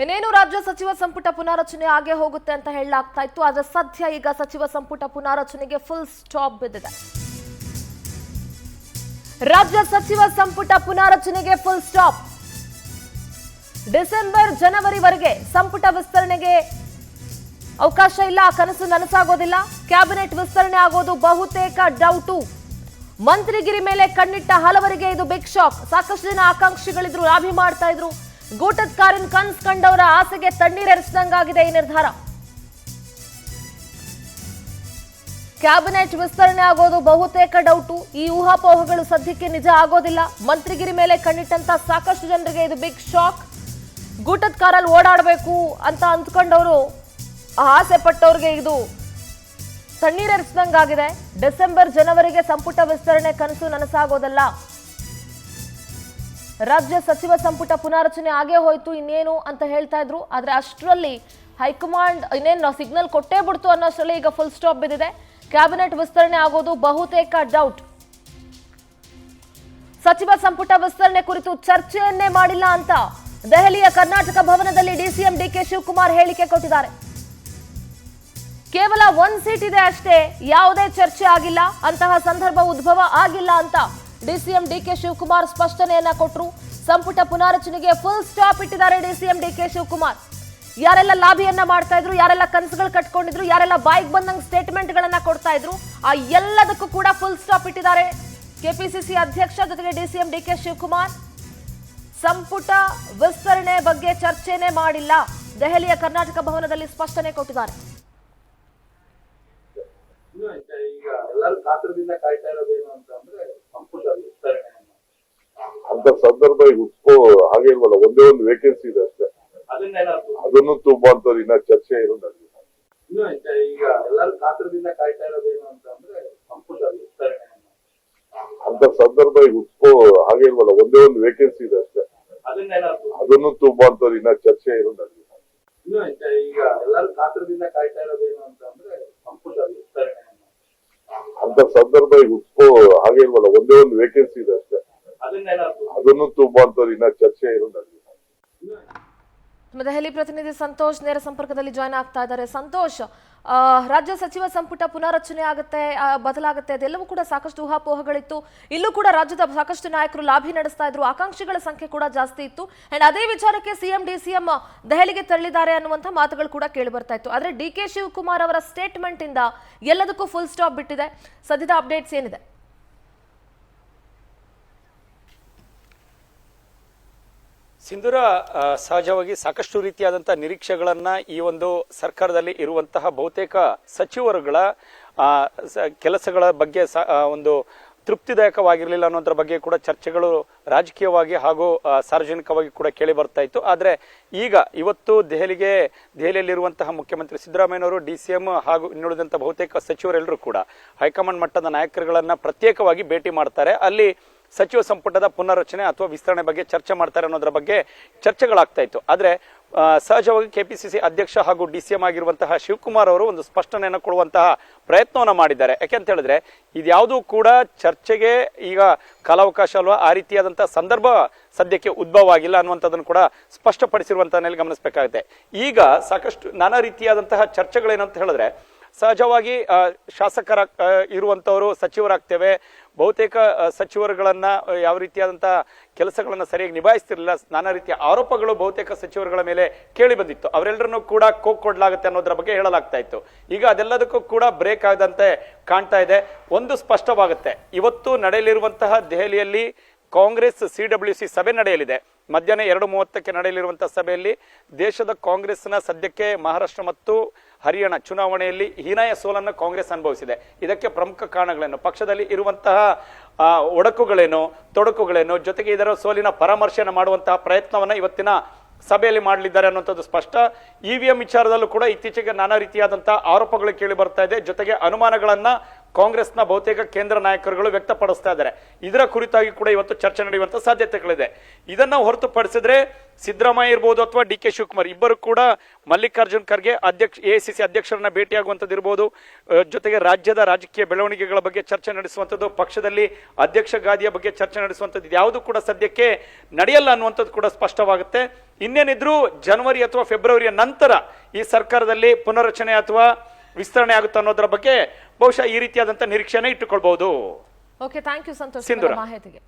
ಇನ್ನೇನು ರಾಜ್ಯ ಸಚಿವ ಸಂಪುಟ ಪುನಾರಚನೆ ಆಗೇ ಹೋಗುತ್ತೆ ಅಂತ ಹೇಳಲಾಗ್ತಾ ಇತ್ತು. ಆದ್ರೆ ಸದ್ಯ ಈಗ ಸಚಿವ ಸಂಪುಟ ಪುನಾರಚನೆಗೆ ಫುಲ್ ಸ್ಟಾಪ್ ಬಿದ್ದಿದೆ. ರಾಜ್ಯ ಸಚಿವ ಸಂಪುಟ ಪುನಾರಚನೆಗೆ ಫುಲ್ ಸ್ಟಾಪ್. ಡಿಸೆಂಬರ್ ಜನವರಿವರೆಗೆ ಸಂಪುಟ ವಿಸ್ತರಣೆಗೆ ಅವಕಾಶ ಇಲ್ಲ. ಆ ಕನಸು ನನಸಾಗೋದಿಲ್ಲ. ಕ್ಯಾಬಿನೆಟ್ ವಿಸ್ತರಣೆ ಆಗೋದು ಬಹುತೇಕ ಡೌಟು. ಮಂತ್ರಿಗಿರಿ ಮೇಲೆ ಕಣ್ಣಿಟ್ಟ ಹಲವರಿಗೆ ಇದು ಬಿಗ್ ಶಾಕ್. ಸಾಕಷ್ಟು ಜನ ಆಕಾಂಕ್ಷಿಗಳಿದ್ರು, ಲಾಭಿ ಮಾಡ್ತಾ ಇದ್ರು. ಗೂಟದ ಕಾರಿನ ಕನ್ಸ್ ಕಂಡವರ ಆಸೆಗೆ ತಣ್ಣೀರೆರಿಸಿದಂಗಾಗಿದೆ ಈ ನಿರ್ಧಾರ. ಕ್ಯಾಬಿನೆಟ್ ವಿಸ್ತರಣೆ ಆಗೋದು ಬಹುತೇಕ ಡೌಟು. ಈ ಊಹಾಪೋಹಗಳು ಸದ್ಯಕ್ಕೆ ನಿಜ ಆಗೋದಿಲ್ಲ. ಮಂತ್ರಿಗಿರಿ ಮೇಲೆ ಕಣ್ಣಿಟ್ಟಂತ ಸಾಕಷ್ಟು ಜನರಿಗೆ ಇದು ಬಿಗ್ ಶಾಕ್. ಗೂಟದ ಕಾರಲ್ಲಿ ಓಡಾಡಬೇಕು ಅಂತ ಅಂದ್ಕೊಂಡವರು, ಆಸೆ ಪಟ್ಟವ್ರಿಗೆ ಇದು ತಣ್ಣೀರೆರಿಸಿದಂಗಾಗಿದೆ. ಡಿಸೆಂಬರ್ ಜನವರಿಗೆ ಸಂಪುಟ ವಿಸ್ತರಣೆ ಕನಸು ನನಸಾಗೋದಲ್ಲ. ರಾಜ್ಯ ಸಚಿವ ಸಂಪುಟ ಪುನಾರಚನೆ ಆಗೇ ಹೋಯ್ತು, ಇನ್ನೇನು ಅಂತ ಹೇಳ್ತಾ ಇದ್ರು. ಆದ್ರೆ ಅಷ್ಟರಲ್ಲಿ ಹೈಕಮಾಂಡ್ ಇನ್ನೇನು ಸಿಗ್ನಲ್ ಕೊಟ್ಟೇ ಬಿಡ್ತು ಅನ್ನೋಷ್ಟರಲ್ಲಿ ಈಗ ಫುಲ್ ಸ್ಟಾಪ್ ಬಿದ್ದಿದೆ. ಕ್ಯಾಬಿನೆಟ್ ವಿಸ್ತರಣೆ ಆಗೋದು ಬಹುತೇಕ ಡೌಟ್. ಸಚಿವ ಸಂಪುಟ ವಿಸ್ತರಣೆ ಕುರಿತು ಚರ್ಚೆಯನ್ನೇ ಮಾಡಿಲ್ಲ ಅಂತ ದೆಹಲಿಯ ಕರ್ನಾಟಕ ಭವನದಲ್ಲಿ ಡಿಸಿಎಂ ಡಿಕೆ ಶಿವಕುಮಾರ್ ಹೇಳಿಕೆ ಕೊಟ್ಟಿದ್ದಾರೆ. ಕೇವಲ ಒಂದು ಸೀಟ್ ಇದೆ ಅಷ್ಟೇ, ಯಾವುದೇ ಚರ್ಚೆ ಆಗಿಲ್ಲ, ಅಂತಹ ಸಂದರ್ಭ ಉದ್ಭವ ಆಗಿಲ್ಲ ಅಂತ ಡಿಸಿಎಂ ಡಿಕೆ ಶಿವಕುಮಾರ್ ಸ್ಪಷ್ಟನೆಯನ್ನ ಕೊಟ್ಟರು. ಸಂಪುಟ ಪುನಾರಚನೆಗೆ ಫುಲ್ ಸ್ಟಾಪ್ ಇಟ್ಟಿದ್ದಾರೆ ಡಿಸಿಎಂ ಡಿಕೆ ಶಿವಕುಮಾರ್. ಯಾರೆಲ್ಲ ಲಾಭಿಯನ್ನ ಮಾಡ್ತಾ ಇದ್ರು, ಯಾರೆಲ್ಲ ಕನಸುಗಳು ಕಟ್ಕೊಂಡಿದ್ರು, ಯಾರೆಲ್ಲ ಬಾಯಿಗೆ ಬಂದಂಗೆ ಸ್ಟೇಟ್ಮೆಂಟ್ ಗಳನ್ನ ಕೊಡ್ತಾ ಇದ್ರು, ಆ ಎಲ್ಲದಕ್ಕೂ ಕೂಡ ಫುಲ್ ಸ್ಟಾಪ್ ಇಟ್ಟಿದ್ದಾರೆ ಕೆಪಿಸಿಸಿ ಅಧ್ಯಕ್ಷ ಜೊತೆಗೆ ಡಿಸಿಎಂ ಡಿಕೆ ಶಿವಕುಮಾರ್. ಸಂಪುಟ ವಿಸ್ತರಣೆ ಬಗ್ಗೆ ಚರ್ಚೆನೇ ಮಾಡಿಲ್ಲ. ದೆಹಲಿಯ ಕರ್ನಾಟಕ ಭವನದಲ್ಲಿ ಸ್ಪಷ್ಟನೆ ಕೊಟ್ಟಿದ್ದಾರೆ. ಈಗ ಎಲ್ಲರೂ ಕಾತರದಿಂದ ಕಾಯ್ತಾ ಇರೋದೇನು ಅಂತಂದ್ರೆ ಸಂಪುಟ ವಿಸ್ತರಣೆ ಅಂತ ಸಂದರ್ಭ ಈಗ ಹಾಗೆ ಇಲ್ವಲ್ಲ, ಒಂದೇ ಒಂದು ವೇಕೆನ್ಸಿ ಇದೆ ಅಷ್ಟೇ. ಅದನ್ನು ತುಂಬಾ ಅಂತ ಇನ್ನ ಚರ್ಚೆ ಇರೋದಾಗಿಲ್ಲ. ಈಗ ಎಲ್ಲರೂ ಕಾತರದಿಂದ ಕಾಯ್ತಾ ಇರೋದೇನು ಅಂತಂದ್ರೆ ಸಂಪುಟ ವಿಸ್ತರಣೆ ಅಂತ ಸಂದರ್ಭ ಈಗ ಹಾಗೆ ಇಲ್ವಲ್ಲ, ಒಂದೇ ಒಂದು ವೇಕೆನ್ಸಿ ಇದೆ ಅಷ್ಟೇ. ಅದನ್ನು ತುಂಬಾ ಅಂತ ಇನ್ನ ಚರ್ಚೆ ಇರೋದಾಗಿಲ್ಲ. ಈಗ ಎಲ್ಲರೂ ಕಾತರದಿಂದ ಕಾಯ್ತಾ ಇರೋದೇನು ಅಂತಂದ್ರೆ ಸಂಪುಟ ವಿಸ್ತರಣೆ ಅಂತ ಸಂದರ್ಭ ಈಗ ಹಾಗೆ ಇಲ್ವಲ್ಲ, ಒಂದೇ ಒಂದು ವೇಕೆನ್ಸಿ ಇದೆ ಅಷ್ಟೇ. ಅದನ್ನು ತುಂಬಾ ಅಂತ ಇನ್ನ ಚರ್ಚೆ ಇರೋದಾಗಿಲ್ಲ. ದೆಹಲಿ ಪ್ರತಿನಿಧಿ ಸಂತೋಷ್ ನೇರ ಸಂಪರ್ಕದಲ್ಲಿ ಜಾಯ್ನ್ ಆಗ್ತಾ ಇದ್ದಾರೆ. ಸಂತೋಷ್, ರಾಜ್ಯ ಸಚಿವ ಸಂಪುಟ ಪುನಾರಚನೆ ಆಗುತ್ತೆ, ಬದಲಾಗುತ್ತೆ, ಅದೆಲ್ಲವೂ ಕೂಡ ಸಾಕಷ್ಟು ಊಹಾಪೋಹಗಳಿತ್ತು. ಇಲ್ಲೂ ಕೂಡ ರಾಜ್ಯದ ಸಾಕಷ್ಟು ನಾಯಕರು ಲಾಭಿ ನಡೆಸ್ತಾ ಇದ್ರು, ಆಕಾಂಕ್ಷಿಗಳ ಸಂಖ್ಯೆ ಕೂಡ ಜಾಸ್ತಿ ಇತ್ತು. ಅಂಡ್ ಅದೇ ವಿಚಾರಕ್ಕೆ ಸಿಎಂ ಡಿಸಿಎಂ ದೆಹಲಿಗೆ ತೆರಳಿದ್ದಾರೆ ಅನ್ನುವಂಥ ಮಾತುಗಳು ಕೂಡ ಕೇಳಿ ಬರ್ತಾ ಇತ್ತು. ಆದ್ರೆ ಡಿಕೆ ಶಿವಕುಮಾರ್ ಅವರ ಸ್ಟೇಟ್ಮೆಂಟ್ ಇಂದ ಎಲ್ಲದಕ್ಕೂ ಫುಲ್ ಸ್ಟಾಪ್ ಬಿಟ್ಟಿದೆ. ಸದ್ಯದ ಅಪ್ಡೇಟ್ಸ್ ಏನಿದೆ? ಸಿಂಧೂರ, ಸಹಜವಾಗಿ ಸಾಕಷ್ಟು ರೀತಿಯಾದಂಥ ನಿರೀಕ್ಷೆಗಳನ್ನ ಈ ಒಂದು ಸರ್ಕಾರದಲ್ಲಿ ಇರುವಂತಹ ಬಹುತೇಕ ಸಚಿವರುಗಳ ಕೆಲಸಗಳ ಬಗ್ಗೆ ಒಂದು ತೃಪ್ತಿದಾಯಕವಾಗಿರಲಿಲ್ಲ ಅನ್ನೋದ್ರ ಬಗ್ಗೆ ಕೂಡ ಚರ್ಚೆಗಳು ರಾಜಕೀಯವಾಗಿ ಹಾಗೂ ಸಾರ್ವಜನಿಕವಾಗಿ ಕೂಡ ಕೇಳಿ ಬರ್ತಾ ಇತ್ತು. ಆದರೆ ಈಗ ಇವತ್ತು ದೆಹಲಿಯಲ್ಲಿರುವಂತಹ ಮುಖ್ಯಮಂತ್ರಿ ಸಿದ್ದರಾಮಯ್ಯನವರು, ಡಿಸಿಎಂ ಹಾಗೂ ಇನ್ನುಳಿದಂಥ ಬಹುತೇಕ ಸಚಿವರೆಲ್ಲರೂ ಕೂಡ ಹೈಕಮಾಂಡ್ ಮಟ್ಟದ ನಾಯಕರುಗಳನ್ನ ಪ್ರತ್ಯೇಕವಾಗಿ ಭೇಟಿ ಮಾಡ್ತಾರೆ. ಅಲ್ಲಿ ಸಚಿವ ಸಂಪುಟದ ಪುನರ್ರಚನೆ ಅಥವಾ ವಿಸ್ತರಣೆ ಬಗ್ಗೆ ಚರ್ಚೆ ಮಾಡ್ತಾರೆ ಅನ್ನೋದ್ರ ಬಗ್ಗೆ ಚರ್ಚೆಗಳಾಗ್ತಾ ಇತ್ತು. ಆದರೆ ಸಹಜವಾಗಿ ಕೆಪಿಸಿಸಿ ಅಧ್ಯಕ್ಷ ಹಾಗೂ ಡಿಸಿಎಂ ಆಗಿರುವಂತಹ ಶಿವಕುಮಾರ್ ಅವರು ಒಂದು ಸ್ಪಷ್ಟನೆಯನ್ನು ಕೊಡುವಂತಹ ಪ್ರಯತ್ನವನ್ನು ಮಾಡಿದ್ದಾರೆ. ಯಾಕೆಂತ ಹೇಳಿದ್ರೆ ಇದ್ಯಾವುದೂ ಕೂಡ ಚರ್ಚೆಗೆ ಈಗ ಕಾಲಾವಕಾಶ ಅಲ್ವಾ, ಆ ರೀತಿಯಾದಂತಹ ಸಂದರ್ಭ ಸದ್ಯಕ್ಕೆ ಉದ್ಭವ ಆಗಿಲ್ಲ ಅನ್ನುವಂಥದ್ದನ್ನು ಕೂಡ ಸ್ಪಷ್ಟಪಡಿಸಿರುವಂತಹ ಗಮನಿಸಬೇಕಾಗುತ್ತೆ. ಈಗ ಸಾಕಷ್ಟು ನಾನಾ ರೀತಿಯಾದಂತಹ ಚರ್ಚೆಗಳೇನಂತ ಹೇಳಿದ್ರೆ, ಸಹಜವಾಗಿ ಶಾಸಕರ ಇರುವಂತವರು ಸಚಿವರಾಗ್ತೇವೆ, ಬಹುತೇಕ ಸಚಿವರುಗಳನ್ನ ಯಾವ ರೀತಿಯಾದಂತಹ ಕೆಲಸಗಳನ್ನ ಸರಿಯಾಗಿ ನಿಭಾಯಿಸ್ತಿರ್ಲಿಲ್ಲ, ನಾನಾ ರೀತಿಯ ಆರೋಪಗಳು ಬಹುತೇಕ ಸಚಿವರುಗಳ ಮೇಲೆ ಕೇಳಿ ಬಂದಿತ್ತು. ಅವರೆಲ್ಲರನ್ನೂ ಕೂಡ ಕೊಡ್ಲಾಗುತ್ತೆ ಅನ್ನೋದ್ರ ಬಗ್ಗೆ ಹೇಳಲಾಗ್ತಾ ಇತ್ತು. ಈಗ ಅದೆಲ್ಲದಕ್ಕೂ ಕೂಡ ಬ್ರೇಕ್ ಆಗದಂತೆ ಕಾಣ್ತಾ ಇದೆ. ಒಂದು ಸ್ಪಷ್ಟವಾಗುತ್ತೆ, ಇವತ್ತು ನಡೆಯಲಿರುವಂತಹ ದೆಹಲಿಯಲ್ಲಿ ಕಾಂಗ್ರೆಸ್ CWC ಸಭೆ ನಡೆಯಲಿದೆ. ಮಧ್ಯಾಹ್ನ 2:30ಕ್ಕೆ ನಡೆಯಲಿರುವಂತಹ ಸಭೆಯಲ್ಲಿ ದೇಶದ ಕಾಂಗ್ರೆಸ್ನ ಸದ್ಯಕ್ಕೆ ಮಹಾರಾಷ್ಟ್ರ ಮತ್ತು ಹರಿಯಾಣ ಚುನಾವಣೆಯಲ್ಲಿ ಹೀನಾಯ ಸೋಲನ್ನು ಕಾಂಗ್ರೆಸ್ ಅನುಭವಿಸಿದೆ. ಇದಕ್ಕೆ ಪ್ರಮುಖ ಕಾರಣಗಳೇನು, ಪಕ್ಷದಲ್ಲಿ ಇರುವಂತಹ ಒಡಕುಗಳೇನು, ತೊಡಕುಗಳೇನು, ಜೊತೆಗೆ ಇದರ ಸೋಲಿನ ಪರಾಮರ್ಶೆಯನ್ನು ಮಾಡುವಂತಹ ಪ್ರಯತ್ನವನ್ನ ಇವತ್ತಿನ ಸಭೆಯಲ್ಲಿ ಮಾಡಲಿದ್ದಾರೆ ಅನ್ನುವಂಥದ್ದು ಸ್ಪಷ್ಟ. EVM ವಿಚಾರದಲ್ಲೂ ಕೂಡ ಇತ್ತೀಚೆಗೆ ನಾನಾ ರೀತಿಯಾದಂತಹ ಆರೋಪಗಳು ಕೇಳಿ ಬರ್ತಾ ಇದೆ. ಜೊತೆಗೆ ಅನುಮಾನಗಳನ್ನ ಕಾಂಗ್ರೆಸ್ನ ಬಹುತೇಕ ಕೇಂದ್ರ ನಾಯಕರುಗಳು ವ್ಯಕ್ತಪಡಿಸ್ತಾ ಇದ್ದಾರೆ. ಇದರ ಕುರಿತಾಗಿ ಕೂಡ ಇವತ್ತು ಚರ್ಚೆ ನಡೆಯುವಂತ ಸಾಧ್ಯತೆಗಳಿದೆ. ಇದನ್ನ ಹೊರತುಪಡಿಸಿದ್ರೆ ಸಿದ್ದರಾಮಯ್ಯ ಇರ್ಬೋದು ಅಥವಾ ಡಿ ಕೆ ಶಿವಕುಮಾರ್ ಇಬ್ಬರು ಕೂಡ ಮಲ್ಲಿಕಾರ್ಜುನ್ ಖರ್ಗೆ ಎಐಸಿಸಿ ಅಧ್ಯಕ್ಷರನ್ನ ಭೇಟಿಯಾಗುವಂಥದ್ದು ಇರ್ಬೋದು, ಜೊತೆಗೆ ರಾಜ್ಯದ ರಾಜಕೀಯ ಬೆಳವಣಿಗೆಗಳ ಬಗ್ಗೆ ಚರ್ಚೆ ನಡೆಸುವಂಥದ್ದು, ಪಕ್ಷದಲ್ಲಿ ಅಧ್ಯಕ್ಷ ಗಾದಿಯ ಬಗ್ಗೆ ಚರ್ಚೆ ನಡೆಸುವಂಥದ್ದು ಯಾವುದು ಕೂಡ ಸದ್ಯಕ್ಕೆ ನಡೆಯಲ್ಲ ಅನ್ನುವಂಥದ್ದು ಕೂಡ ಸ್ಪಷ್ಟವಾಗುತ್ತೆ. ಇನ್ನೇನಿದ್ರು ಜನವರಿ ಅಥವಾ ಫೆಬ್ರವರಿಯ ನಂತರ ಈ ಸರ್ಕಾರದಲ್ಲಿ ಪುನರ್ರಚನೆ ಅಥವಾ ವಿಸ್ತರಣೆ ಆಗುತ್ತೆ ಅನ್ನೋದರ ಬಗ್ಗೆ ಬಹುಶಃ ಈ ರೀತಿಯಾದಂತ ನಿರೀಕ್ಷೆನ ಇಟ್ಟುಕೊಳ್ಬಹುದು. ಓಕೆ, ಥ್ಯಾಂಕ್ ಯು ಸಂತೋಷ್ ಸಿಂಧೂರ. ಮಾಹಿತಿಗೆ.